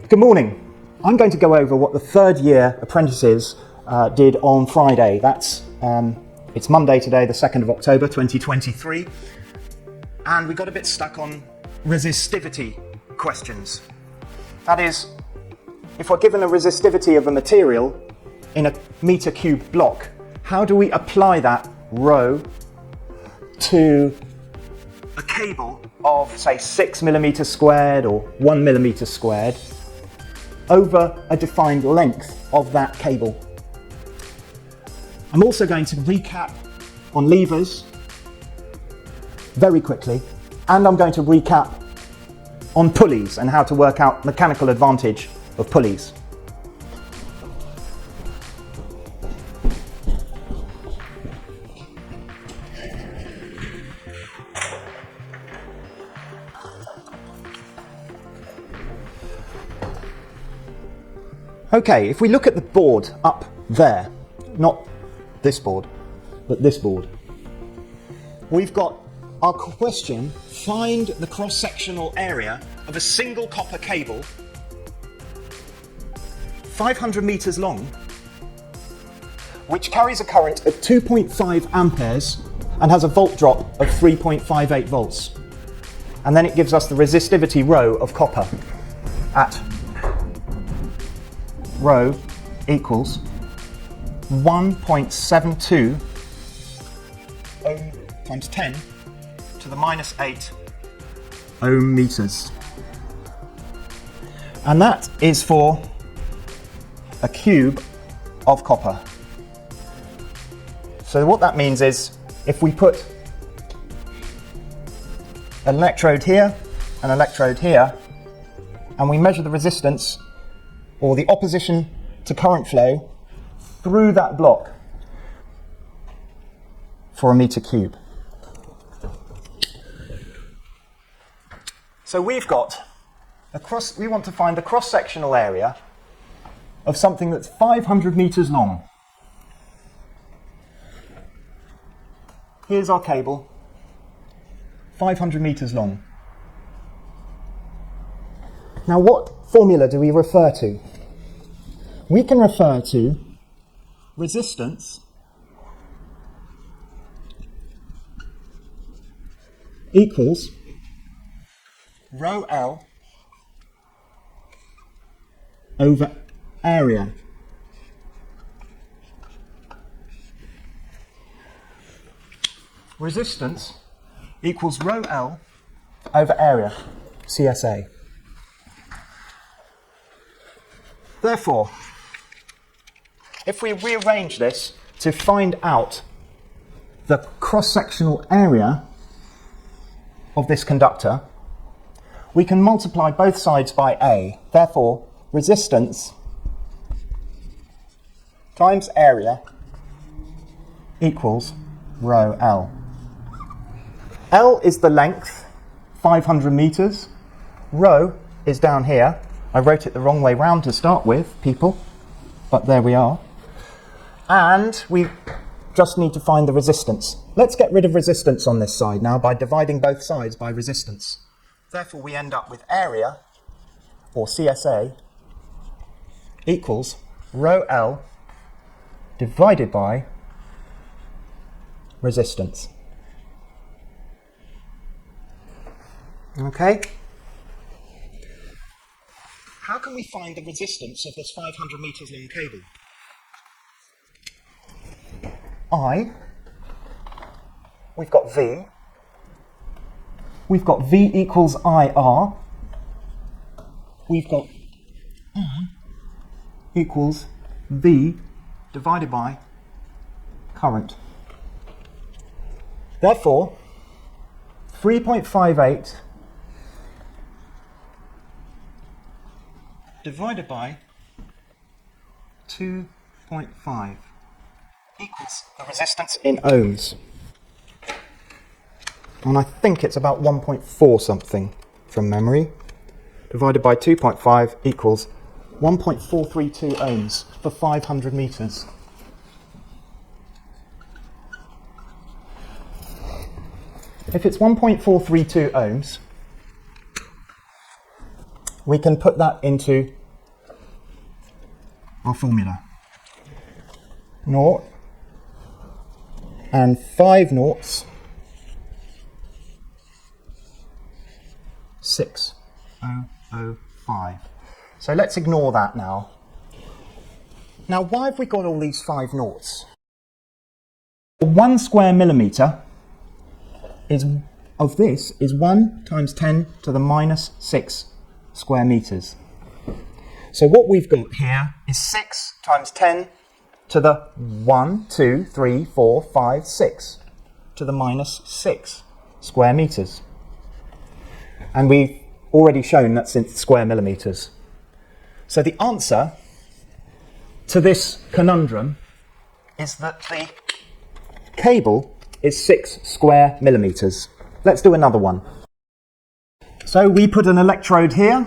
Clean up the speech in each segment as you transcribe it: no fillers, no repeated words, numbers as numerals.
Good morning. I'm going to go over what the third year apprentices did on Friday. It's Monday today, the 2nd of October 2023, and we got a bit stuck on resistivity questions. That is, if we're given a resistivity of a material in a meter cube block, how do we apply that rho to a cable of, say, 6 millimeters squared or 1 millimeter squared over a defined length of that cable? I'm also going to recap on levers very quickly, and I'm going to recap on pulleys and how to work out mechanical advantage of pulleys. Okay, if we look at the board up there, not this board, but this board, we've got our question: find the cross-sectional area of a single copper cable 500 meters long, which carries a current of 2.5 amperes and has a volt drop of 3.58 volts. And then it gives us the resistivity rho of copper at rho equals 1.72 ohm times 10 to the minus 8 ohm meters. And that is for a cube of copper. So what that means is, if we put an electrode here, an electrode here, and we measure the resistance or the opposition to current flow through that block for a meter cube. So we want to find the cross-sectional area of something that's 500 meters long. Here's our cable, 500 meters long. Now, what formula do we refer to? We can refer to resistance equals rho L over area. Resistance equals rho L over area, CSA. Therefore, if we rearrange this to find out the cross-sectional area of this conductor, we can multiply both sides by A. Therefore, resistance times area equals rho L. L is the length, 500 meters. Rho is down here. I wrote it the wrong way round to start with, people, but there we are. And we just need to find the resistance. Let's get rid of resistance on this side now by dividing both sides by resistance. Therefore, we end up with area, or CSA, equals rho L divided by resistance. Okay? How can we find the resistance of this 500 meters long cable? We've got V. We've got V equals IR. We've got I equals V divided by current. Therefore, 3.58 divided by 2.5 equals the resistance in ohms. And I think it's about 1.4 something from memory. Divided by 2.5 equals 1.432 ohms for 500 meters. If it's 1.432 ohms, we can put that into our formula. 0 and 5 noughts, 6005. So let's ignore that now. Now, why have we got all these 5 noughts? 1 square millimetre of this is 1 times 10 to the minus 6 square metres. So what we've got here is 6 times 10 to the 1, 2, 3, 4, 5, 6 to the minus 6 square metres. And we've already shown that's in square millimetres. So the answer to this conundrum is that the cable is 6 square millimetres. Let's do another one. So we put an electrode here,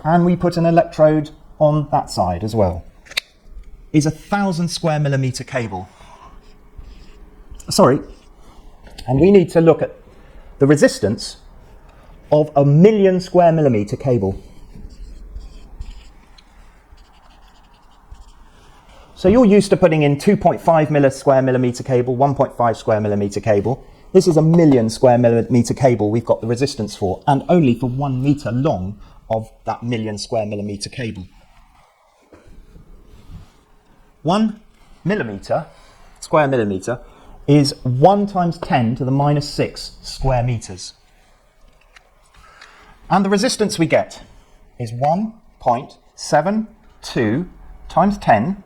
and we put an electrode on that side as well. Is 1,000 square millimetre cable. Sorry, and we need to look at the resistance of 1,000,000 square millimetre cable. So you're used to putting in 2.5 square millimetre cable, 1.5 square millimetre cable. This is 1,000,000 square millimetre cable we've got the resistance for, and only for 1 metre long of that 1,000,000 square millimetre cable. 1 millimetre, square millimetre, is 1 times 10 to the minus 6 square metres. And the resistance we get is 1.72 times 10,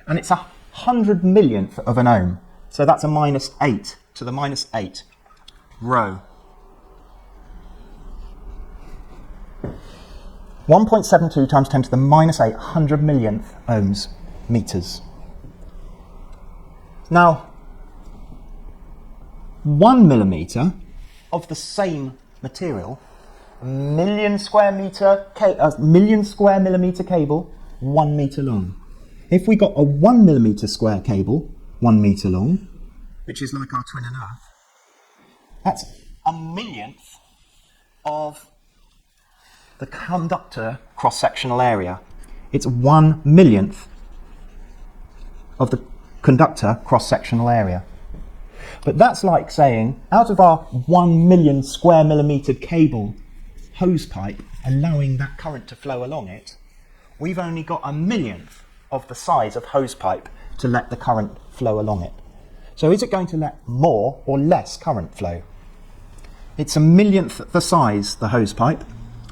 and it's 100 millionth of an ohm. So that's a minus 8 to the minus 8 rho. 1.72 times 10 to the minus 8, 100 millionth ohms meters. Now, 1 millimetre of the same material, 1,000,000 square millimetre cable, 1 metre long. If we got a 1 millimetre square cable, 1 metre long, which is like our twin on Earth, that's 1,000,000th of the conductor cross-sectional area. It's 1,000,000th of the conductor cross-sectional area. But that's like saying, out of our 1,000,000 square millimetre cable hose pipe, allowing that current to flow along it, we've only got 1,000,000th of the size of hose pipe to let the current flow along it. So is it going to let more or less current flow? It's 1,000,000th the size, the hose pipe,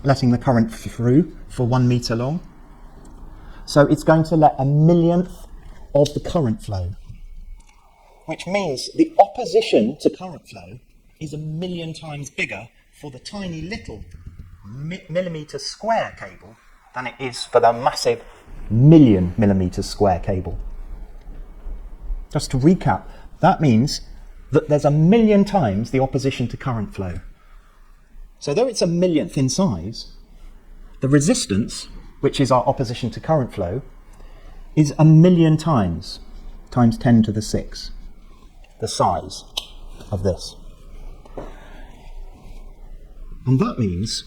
letting the current through for 1 metre long. So it's going to let 1,000,000th of the current flow, which means the opposition to current flow is 1,000,000 times bigger for the tiny little millimetre square cable than it is for the massive 1,000,000 millimetre square cable. Just to recap, that means that there's 1,000,000 times the opposition to current flow. So though it's 1,000,000th in size, the resistance, which is our opposition to current flow, is 1,000,000 times 10 to the 6, the size of this. And that means,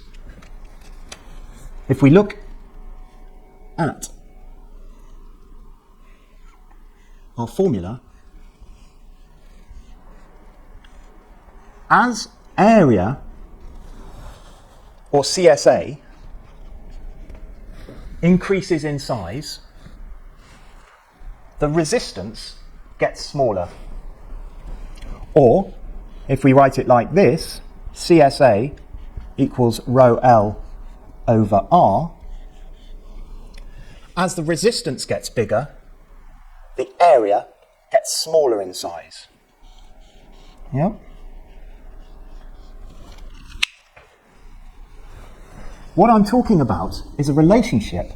if we look at our formula, as area, or CSA, increases in size, the resistance gets smaller. Or, if we write it like this, CSA equals rho L over R. As the resistance gets bigger, the area gets smaller in size. Yeah? What I'm talking about is a relationship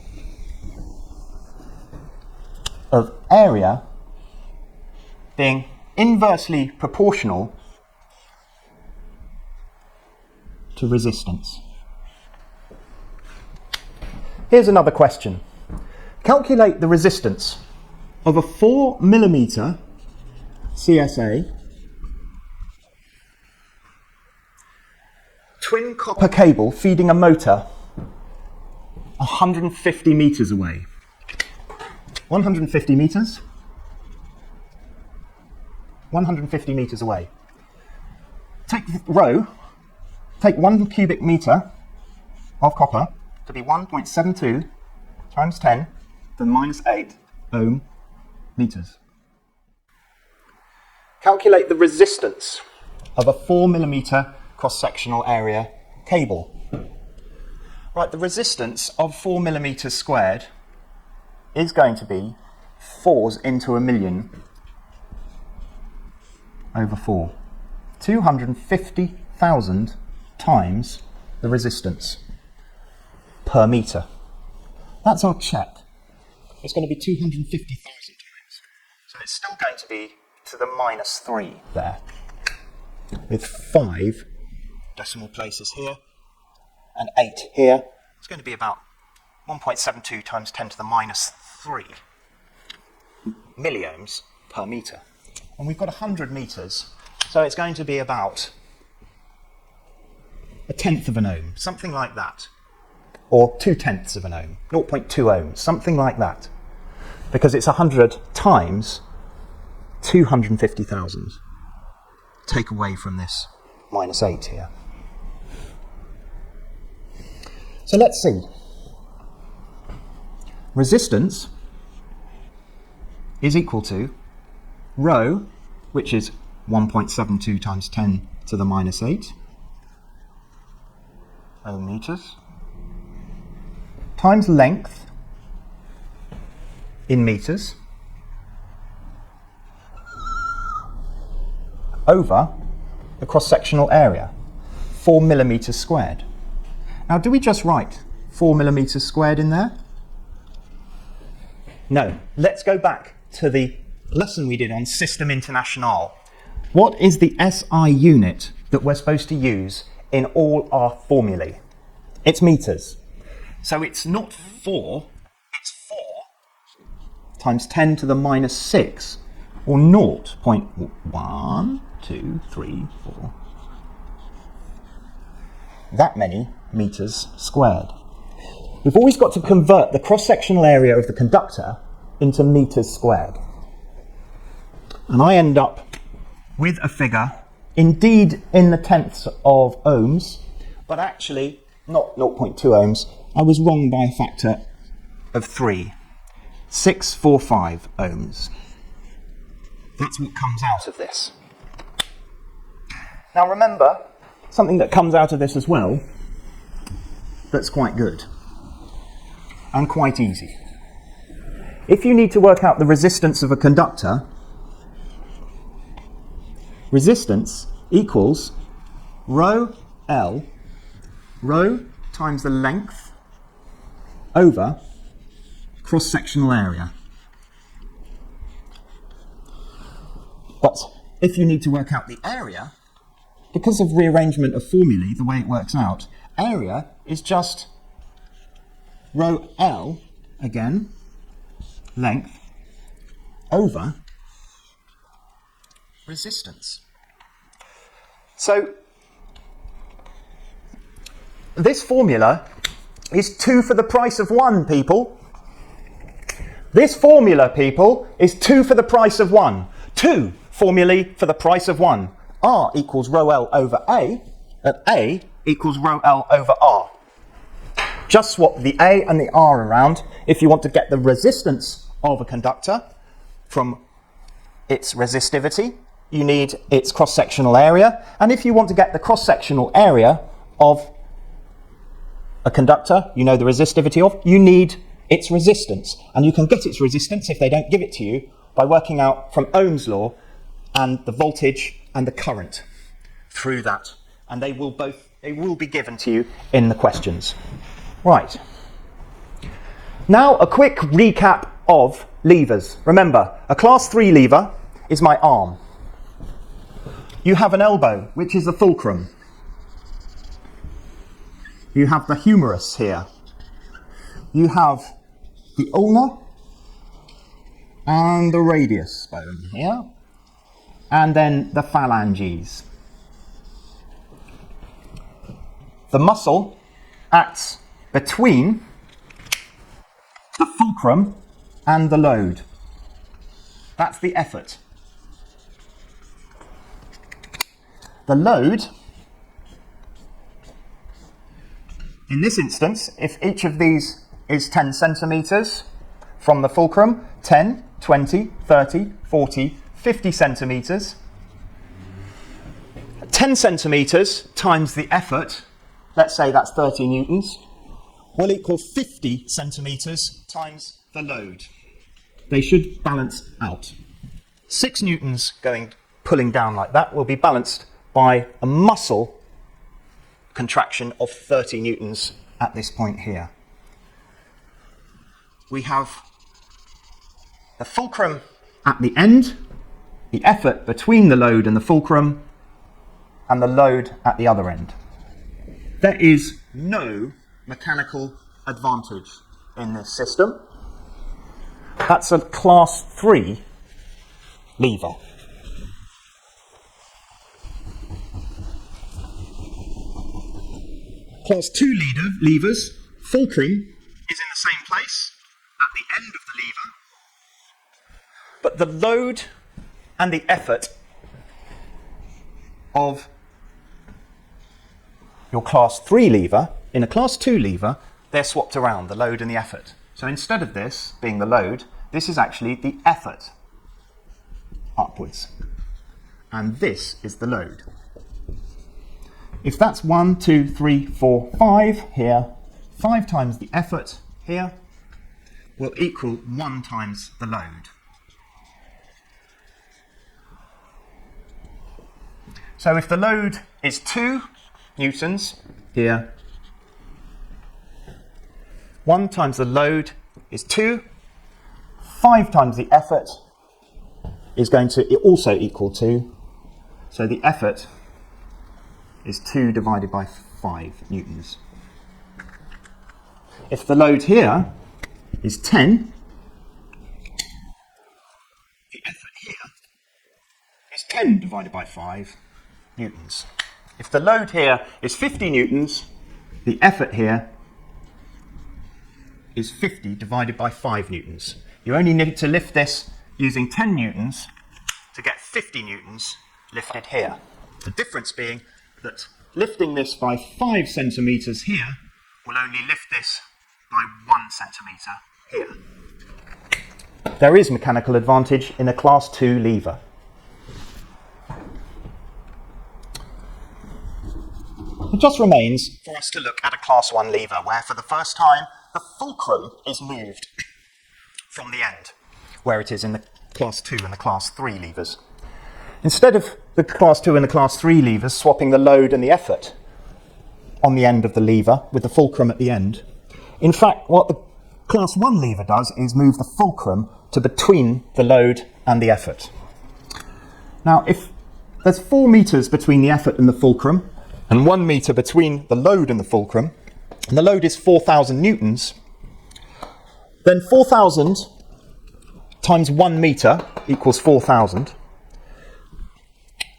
of area being inversely proportional to resistance. Here's another question. Calculate the resistance of a 4 millimetre CSA twin copper cable feeding a motor 150 meters away. 150 meters. 150 meters away. Take rho, take 1 cubic meter of copper to be 1.72 times 10 to the minus 8 ohm meters. Calculate the resistance of a 4 millimeter cross-sectional area cable. Right, the resistance of 4 millimeters squared is going to be 4s into a million over 4. 250,000 times the resistance per meter. That's our check. It's going to be 250,000 times. So it's still going to be to the minus 3 there, with 5 decimal places here and 8 here. It's going to be about 1.72 times 10 to the minus 3 milliohms per meter. And we've got 100 meters, so it's going to be about 1/10 of an ohm, something like that. Or 2/10 of an ohm, 0.2 ohms, something like that. Because it's 100 times 250,000. Take away from this minus 8 here. So let's see. Resistance is equal to rho, which is 1.72 times 10 to the minus 8 ohm meters, times length in meters, over the cross-sectional area, 4 millimeters squared. Now, do we just write 4 millimeters squared in there? No. Let's go back to the lesson we did on System International. What is the SI unit that we're supposed to use in all our formulae? It's meters. So it's not 4, it's 4 times 10 to the minus 6, or 0.1, 2, 3, 4. That many meters squared. We've always got to convert the cross-sectional area of the conductor into meters squared. And I end up with a figure, indeed in the tenths of ohms, but actually not 0.2 ohms. I was wrong by a factor of 3. 645 ohms. That's what comes out of this. Now remember, something that comes out of this as well, that's quite good and quite easy. If you need to work out the resistance of a conductor, resistance equals rho L, rho times the length over cross-sectional area. But if you need to work out the area, because of rearrangement of formulae, the way it works out, area is just rho L, again, length, over resistance. So this formula is 2 for the price of 1, people. This formula, people, is 2 for the price of 1. 2 formulae for the price of 1. R equals rho L over A, and A equals rho L over R. Just swap the A and the R around if you want to get the resistance of a conductor from its resistivity. You need its cross-sectional area, and if you want to get the cross-sectional area of a conductor, you know the resistivity of, you need its resistance. And you can get its resistance, if they don't give it to you, by working out from Ohm's law and the voltage and the current through that. And they will be given to you in the questions. Right. Now a quick recap of levers. Remember, a class 3 lever is my arm. You have an elbow, which is the fulcrum. You have the humerus here. You have the ulna and the radius bone here. And then the phalanges. the muscle acts between the fulcrum and the load. That's the effort. The load, in this instance, if each of these is 10 centimetres from the fulcrum, 10, 20, 30, 40, 50 centimetres, 10 centimetres times the effort, let's say that's 30 newtons, will equal 50 centimetres times the load. They should balance out. 6 newtons pulling down like that will be balanced by a muscle contraction of 30 newtons at this point here. We have the fulcrum at the end, the effort between the load and the fulcrum, and the load at the other end. There is no mechanical advantage in this system. That's a class 3 lever. Class 2 levers, fulcrum is in the same place at the end of the lever, but the load and the effort of your class 3 lever, in a class 2 lever, they're swapped around, the load and the effort. So instead of this being the load, this is actually the effort upwards. And this is the load. If that's 1, 2, 3, 4, 5 here, 5 times the effort here will equal 1 times the load. So if the load is 2 newtons here, 1 times the load is 2, 5 times the effort is going to also equal 2, so the effort is 2 divided by 5 newtons. If the load here is 10, the effort here is 10 divided by 5 newtons. If the load here is 50 newtons, the effort here is 50 divided by 5 newtons. You only need to lift this using 10 newtons to get 50 newtons lifted here. The difference being that lifting this by 5 centimetres here will only lift this by 1 centimetre here. There is mechanical advantage in a class 2 lever. It just remains for us to look at a class 1 lever where for the first time the fulcrum is moved from the end, where it is in the class 2 and the class 3 levers. Instead of the class 2 and the class 3 levers swapping the load and the effort on the end of the lever with the fulcrum at the end, in fact what the class 1 lever does is move the fulcrum to between the load and the effort. Now if there's 4 metres between the effort and the fulcrum and 1 metre between the load and the fulcrum, and the load is 4,000 newtons, then 4,000 times 1 metre equals 4,000.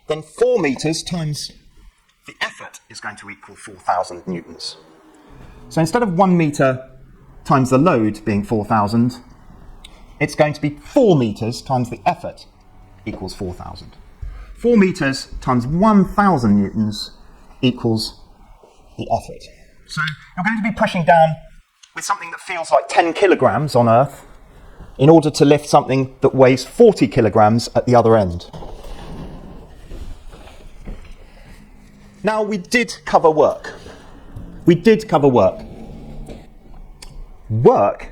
Then 4 metres times the effort is going to equal 4,000 newtons. So instead of 1 metre times the load being 4,000, it's going to be 4 metres times the effort equals 4,000. 4 metres times 1,000 newtons equals the effort. So you're going to be pushing down with something that feels like 10 kilograms on Earth in order to lift something that weighs 40 kilograms at the other end. Now we did cover work. We did cover work. Work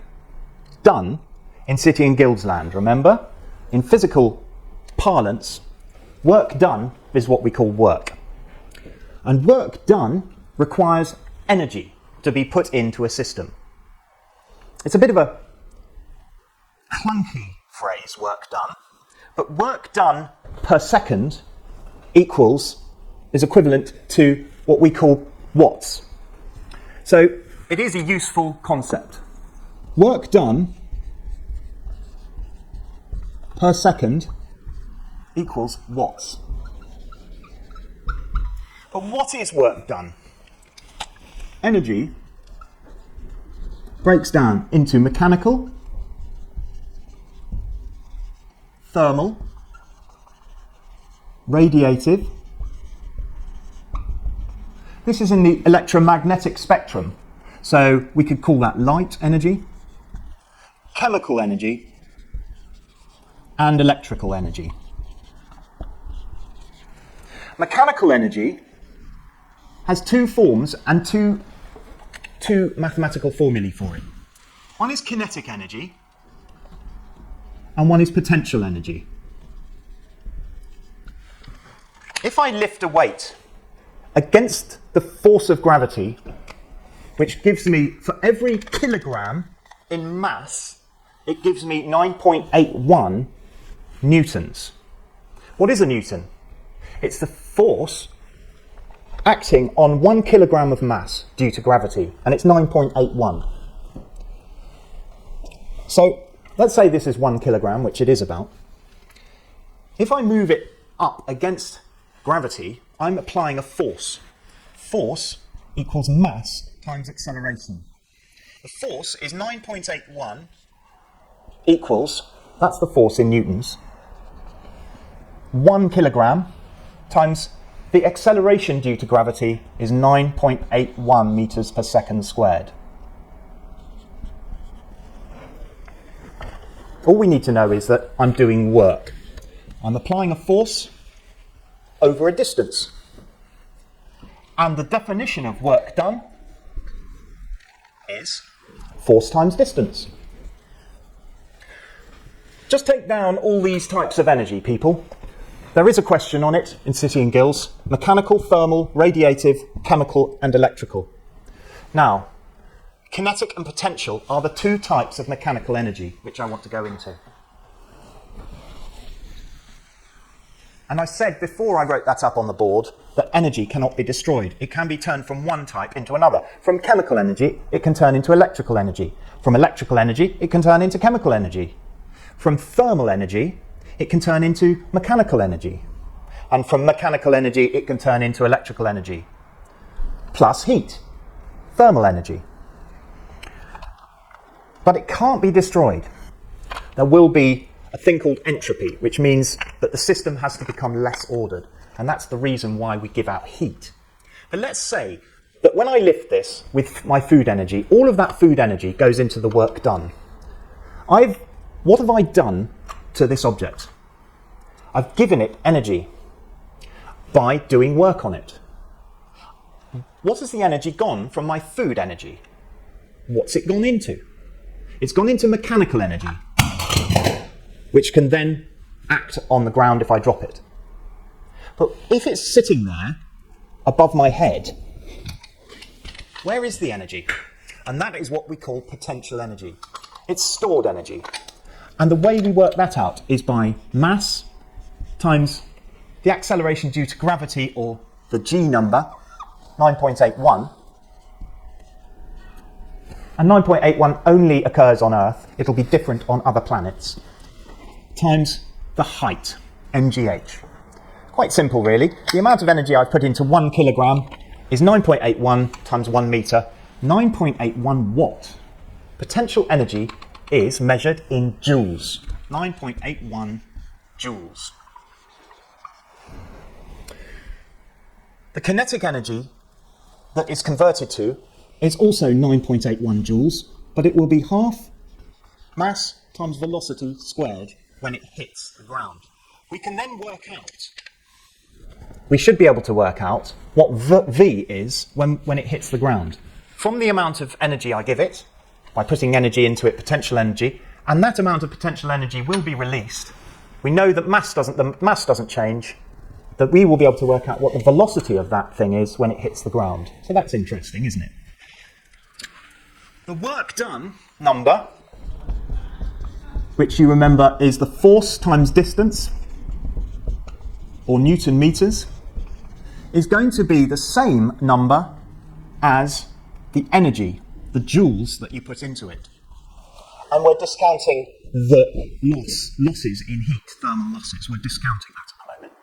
done in City and Guilds land, remember? In physical parlance, work done is what we call work. And work done requires energy to be put into a system. It's a bit of a clunky phrase, work done, but work done per second is equivalent to what we call watts. So it is a useful concept. Work done per second equals watts. But what is work done? energy breaks down into mechanical, thermal, radiative. This is in the electromagnetic spectrum, so we could call that light energy, chemical energy, and electrical energy. Mechanical energy has two forms and two mathematical formulae for it. One is kinetic energy, and one is potential energy. If I lift a weight against the force of gravity, which gives me, for every kilogram in mass, it gives me 9.81 newtons. What is a newton? It's the force acting on 1 kilogram of mass due to gravity, and it's 9.81. So let's say this is 1 kilogram, which it is about. If I move it up against gravity, I'm applying a force. Force equals mass times acceleration. The force is 9.81 equals, that's the force in newtons, 1 kilogram times the acceleration due to gravity is 9.81 meters per second squared. All we need to know is that I'm doing work. I'm applying a force over a distance. And the definition of work done is force times distance. Just take down all these types of energy, people. There is a question on it in City and Guilds: mechanical, thermal, radiative, chemical, and electrical. Now, kinetic and potential are the two types of mechanical energy which I want to go into. And I said before I wrote that up on the board that energy cannot be destroyed. It can be turned from one type into another. From chemical energy, it can turn into electrical energy. From electrical energy, it can turn into chemical energy. From thermal energy, it can turn into mechanical energy. And from mechanical energy, it can turn into electrical energy. Plus heat, thermal energy. But it can't be destroyed. There will be a thing called entropy, which means that the system has to become less ordered. And that's the reason why we give out heat. But let's say that when I lift this with my food energy, all of that food energy goes into the work done. What have I done to this object? I've given it energy by doing work on it. What has the energy gone from my food energy? What's it gone into? It's gone into mechanical energy, which can then act on the ground if I drop it. But if it's sitting there above my head, where is the energy? And that is what we call potential energy. It's stored energy. And the way we work that out is by mass times the acceleration due to gravity, or the G number, 9.81. And 9.81 only occurs on Earth. It'll be different on other planets. Times the height, mgh. Quite simple, really. The amount of energy I've put into 1 kilogram is 9.81 times 1 meter, 9.81 watt. Potential energy is measured in joules, 9.81 joules. The kinetic energy that is converted to is also 9.81 joules, but it will be half mass times velocity squared when it hits the ground. We can then work out, we should be able to work out what V is when it hits the ground. From the amount of energy I give it, by putting energy into it, potential energy, and that amount of potential energy will be released. We know that the mass doesn't change, that we will be able to work out what the velocity of that thing is when it hits the ground. So that's interesting, isn't it? The work done number, which you remember is the force times distance, or Newton meters, is going to be the same number as the energy, the joules that you put into it. And we're discounting the losses in heat, thermal losses. We're discounting that at the moment.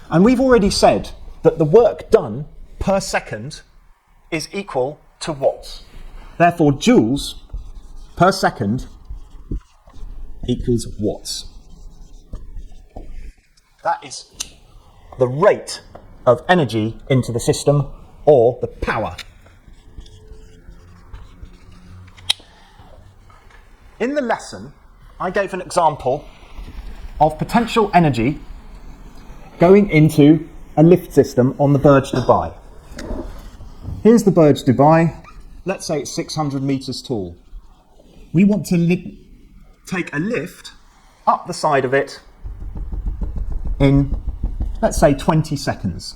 And we've already said that the work done per second is equal to watts. Therefore, joules per second equals watts. That is the rate of energy into the system, or the power. In the lesson, I gave an example of potential energy going into a lift system on the Burj Dubai. Here's the Burj Dubai. Let's say it's 600 meters tall. We want to take a lift up the side of it in, let's say, 20 seconds.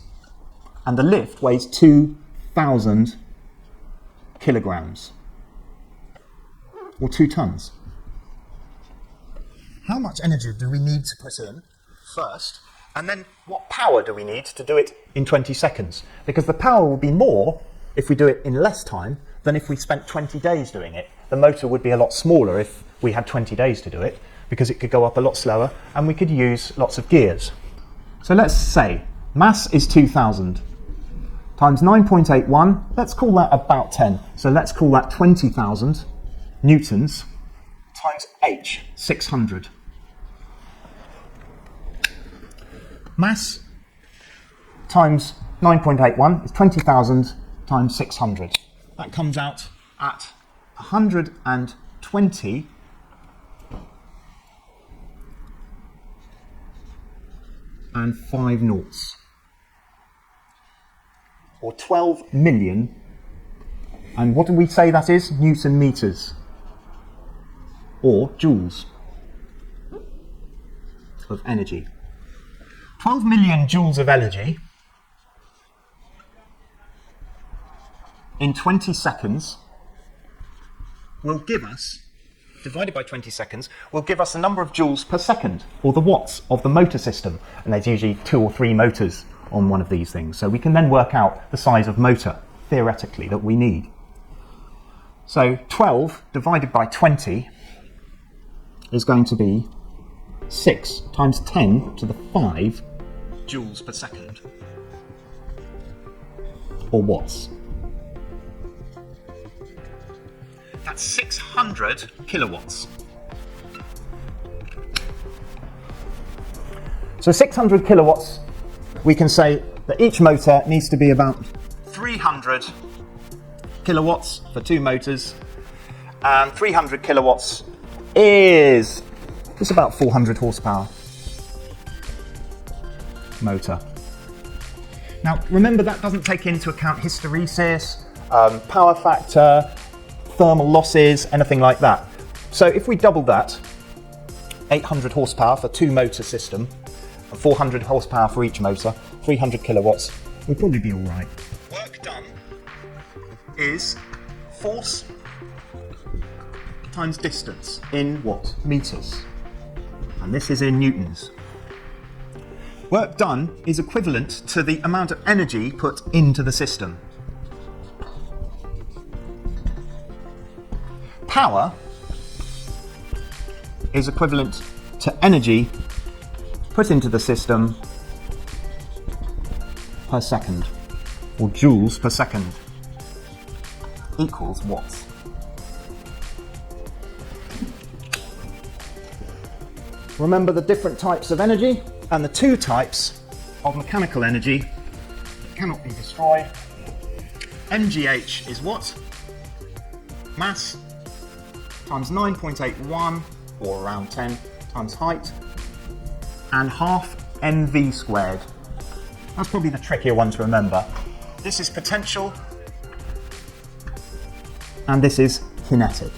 And the lift weighs 2,000 kilograms, or 2 tons. How much energy do we need to put in first? And then what power do we need to do it in 20 seconds? Because the power will be more if we do it in less time than if we spent 20 days doing it. The motor would be a lot smaller if we had 20 days to do it, because it could go up a lot slower and we could use lots of gears. So let's say mass is 2,000 times 9.81, let's call that about 10. So let's call that 20,000 newtons times h, 600. Mass times 9.81 is 20,000 times 600. That comes out at 120 and 5 noughts, or 12 million, and what do we say that is? Newton meters, or joules of energy. 12 million joules of energy in 20 seconds will give us, divided by 20 seconds, will give us the number of joules per second, or the watts of the motor system. And there's usually 2 or 3 motors on one of these things. So we can then work out the size of motor, theoretically, that we need. So 12 divided by 20 is going to be 6 times 10 to the 5 joules per second, or watts. That's 600 kilowatts. So 600 kilowatts, we can say that each motor needs to be about 300 kilowatts for 2 motors, and 300 kilowatts is just about 400 horsepower motor. Now remember, that doesn't take into account hysteresis, power factor, thermal losses, anything like that. So if we double that, 800 horsepower for 2 motor system, and 400 horsepower for each motor, 300 kilowatts, we'll probably be all right. Work done is force times distance in what? Meters. And this is in newtons. Work done is equivalent to the amount of energy put into the system. Power is equivalent to energy put into the system per second, or joules per second, equals watts. Remember the different types of energy and the 2 types of mechanical energy that cannot be destroyed. MGH is what? Mass times 9.81, or around 10, times height, and half mv squared. That's probably the trickier one to remember. This is potential, and this is kinetic.